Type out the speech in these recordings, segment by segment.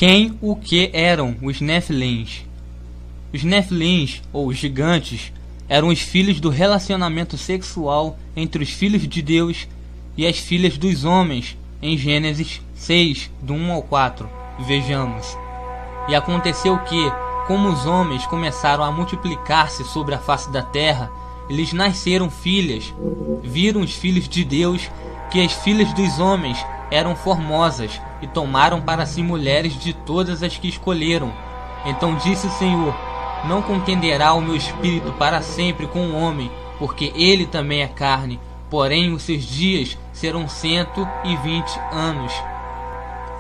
Quem ou que eram os Nefilins? Os Nefilins, ou gigantes, eram os filhos do relacionamento sexual entre os filhos de Deus e as filhas dos homens, em Gênesis 6, do 1 ao 4. Vejamos. E aconteceu que, como os homens começaram a multiplicar-se sobre a face da terra, eles nasceram filhas. Viram os filhos de Deus que as filhas dos homens eram formosas e tomaram para si mulheres de todas as que escolheram. Então disse o Senhor: não contenderá o meu espírito para sempre com o homem, porque ele também é carne, porém os seus dias serão 120 anos.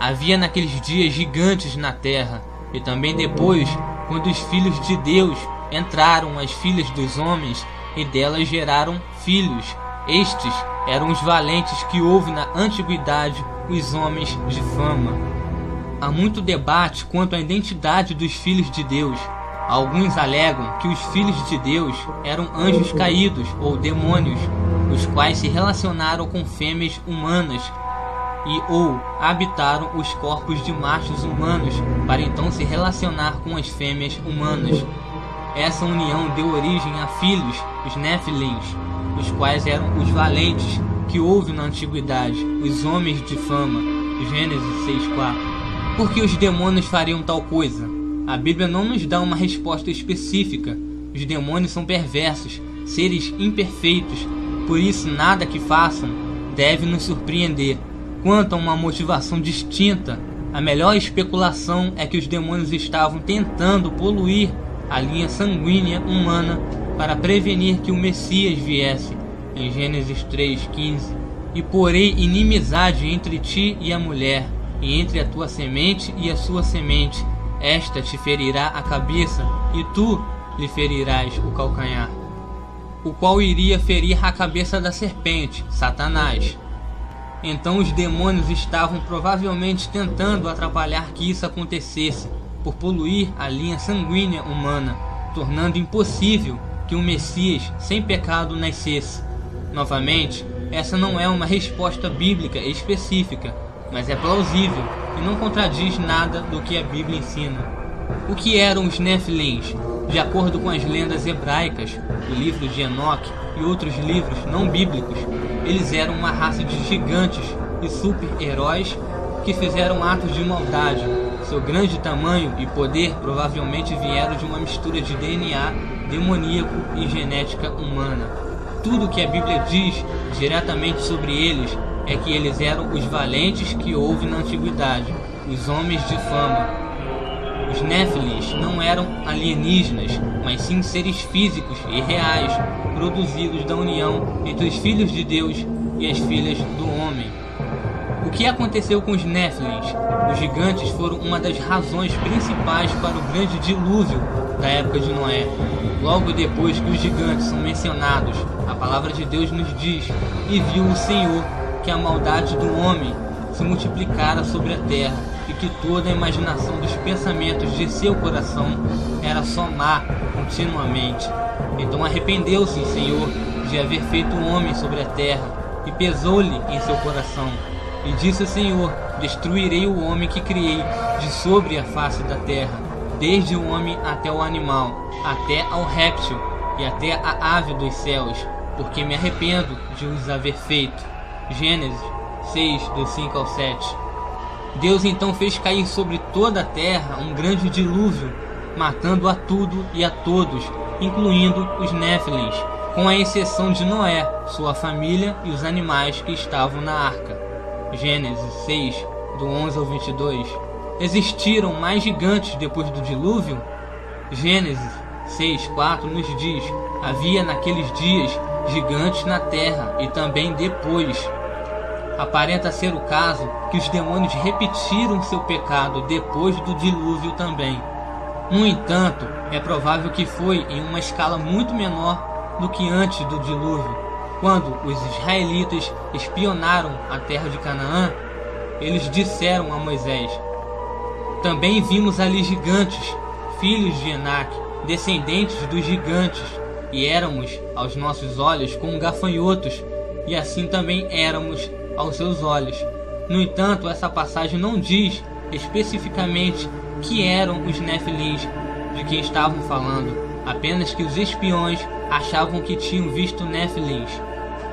Havia naqueles dias gigantes na terra, e também depois, quando os filhos de Deus entraram as filhas dos homens, e delas geraram filhos. Estes eram os valentes que houve na antiguidade, os homens de fama. Há muito debate quanto à identidade dos filhos de Deus. Alguns alegam que os filhos de Deus eram anjos caídos ou demônios, os quais se relacionaram com fêmeas humanas e ou habitaram os corpos de machos humanos para então se relacionar com as fêmeas humanas. Essa união deu origem a filhos, os Nefilins, os quais eram os valentes que houve na antiguidade, os homens de fama. Gênesis 6:4. Por que os demônios fariam tal coisa? A Bíblia não nos dá uma resposta específica. Os demônios são perversos, seres imperfeitos, por isso nada que façam deve nos surpreender. Quanto a uma motivação distinta, a melhor especulação é que os demônios estavam tentando poluir a linha sanguínea humana para prevenir que o Messias viesse, em Gênesis 3:15. E porei inimizade entre ti e a mulher, e entre a tua semente e a sua semente. Esta te ferirá a cabeça, e tu lhe ferirás o calcanhar. O qual iria ferir a cabeça da serpente, Satanás. Então os demônios estavam provavelmente tentando atrapalhar que isso acontecesse, por poluir a linha sanguínea humana, tornando impossível que um Messias sem pecado nascesse. Novamente, essa não é uma resposta bíblica específica, mas é plausível e não contradiz nada do que a Bíblia ensina. O que eram os Nefilins? De acordo com as lendas hebraicas, o livro de Enoque e outros livros não bíblicos, eles eram uma raça de gigantes e super-heróis que fizeram atos de maldade. Seu grande tamanho e poder provavelmente vieram de uma mistura de DNA demoníaco e genética humana. Tudo o que a Bíblia diz diretamente sobre eles é que eles eram os valentes que houve na antiguidade, os homens de fama. Os Nefilins não eram alienígenas, mas sim seres físicos e reais, produzidos da união entre os filhos de Deus e as filhas do homem. O que aconteceu com os Nefilins? Os gigantes foram uma das razões principais para o grande dilúvio da época de Noé. Logo depois que os gigantes são mencionados, a palavra de Deus nos diz: e viu o Senhor que a maldade do homem se multiplicara sobre a terra, e que toda a imaginação dos pensamentos de seu coração era só má continuamente. Então arrependeu-se o Senhor de haver feito o homem sobre a terra, e pesou-lhe em seu coração. E disse o Senhor: destruirei o homem que criei de sobre a face da terra, desde o homem até o animal, até ao réptil e até a ave dos céus, porque me arrependo de os haver feito. Gênesis 6, do 5 ao 7. Deus então fez cair sobre toda a terra um grande dilúvio, matando a tudo e a todos, incluindo os Nefilins, com a exceção de Noé, sua família e os animais que estavam na arca. Gênesis 6, do 11 ao 22. Existiram mais gigantes depois do dilúvio? Gênesis 6:4 nos diz: havia naqueles dias gigantes na terra, e também depois. Aparenta ser o caso que os demônios repetiram seu pecado depois do dilúvio também. No entanto, é provável que foi em uma escala muito menor do que antes do dilúvio. Quando os israelitas espionaram a terra de Canaã, eles disseram a Moisés: também vimos ali gigantes, filhos de Enaque, descendentes dos gigantes, e éramos aos nossos olhos como gafanhotos, e assim também éramos aos seus olhos. No entanto, essa passagem não diz especificamente que eram os Nefilins de quem estavam falando, apenas que os espiões achavam que tinham visto Nefilins.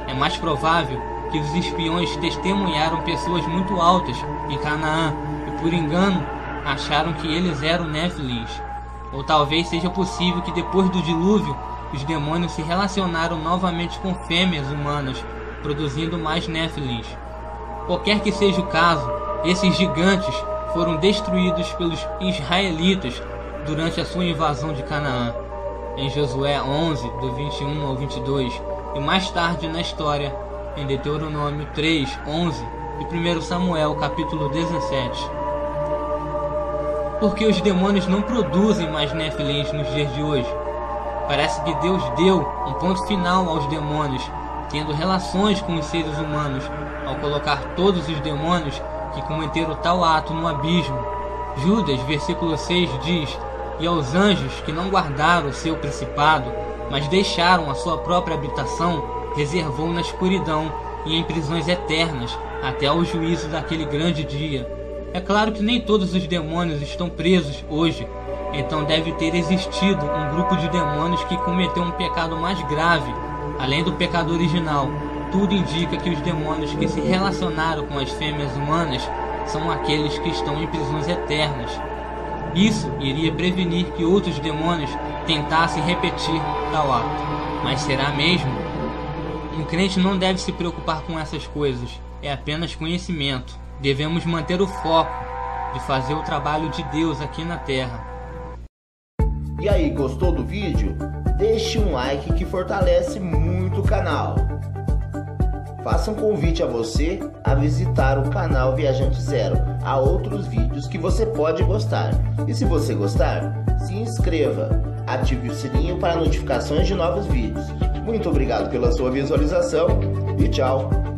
É mais provável que os espiões testemunharam pessoas muito altas em Canaã e por engano acharam que eles eram Nefilins. Ou talvez seja possível que depois do dilúvio os demônios se relacionaram novamente com fêmeas humanas, produzindo mais Nefilins. Qualquer que seja o caso, esses gigantes foram destruídos pelos israelitas durante a sua invasão de Canaã, em Josué 11, do 21 ao 22, e mais tarde na história, em Deuteronômio 3, 11 e 1 Samuel, capítulo 17. Porque os demônios não produzem mais Nefilins nos dias de hoje. Parece que Deus deu um ponto final aos demônios, tendo relações com os seres humanos, ao colocar todos os demônios que cometeram tal ato no abismo. Judas, versículo 6 diz: e aos anjos que não guardaram o seu principado, mas deixaram a sua própria habitação, reservou na escuridão e em prisões eternas, até ao juízo daquele grande dia. É claro que nem todos os demônios estão presos hoje, então deve ter existido um grupo de demônios que cometeu um pecado mais grave, além do pecado original. Tudo indica que os demônios que se relacionaram com as fêmeas humanas são aqueles que estão em prisões eternas. Isso iria prevenir que outros demônios tentassem repetir tal ato. Mas será mesmo? Um crente não deve se preocupar com essas coisas, é apenas conhecimento. Devemos manter o foco de fazer o trabalho de Deus aqui na Terra. E aí, gostou do vídeo? Deixe um like que fortalece muito o canal. Faça um convite a você a visitar o canal Viajante Zero. Há outros vídeos que você pode gostar. E se você gostar, se inscreva. Ative o sininho para notificações de novos vídeos. Muito obrigado pela sua visualização e tchau!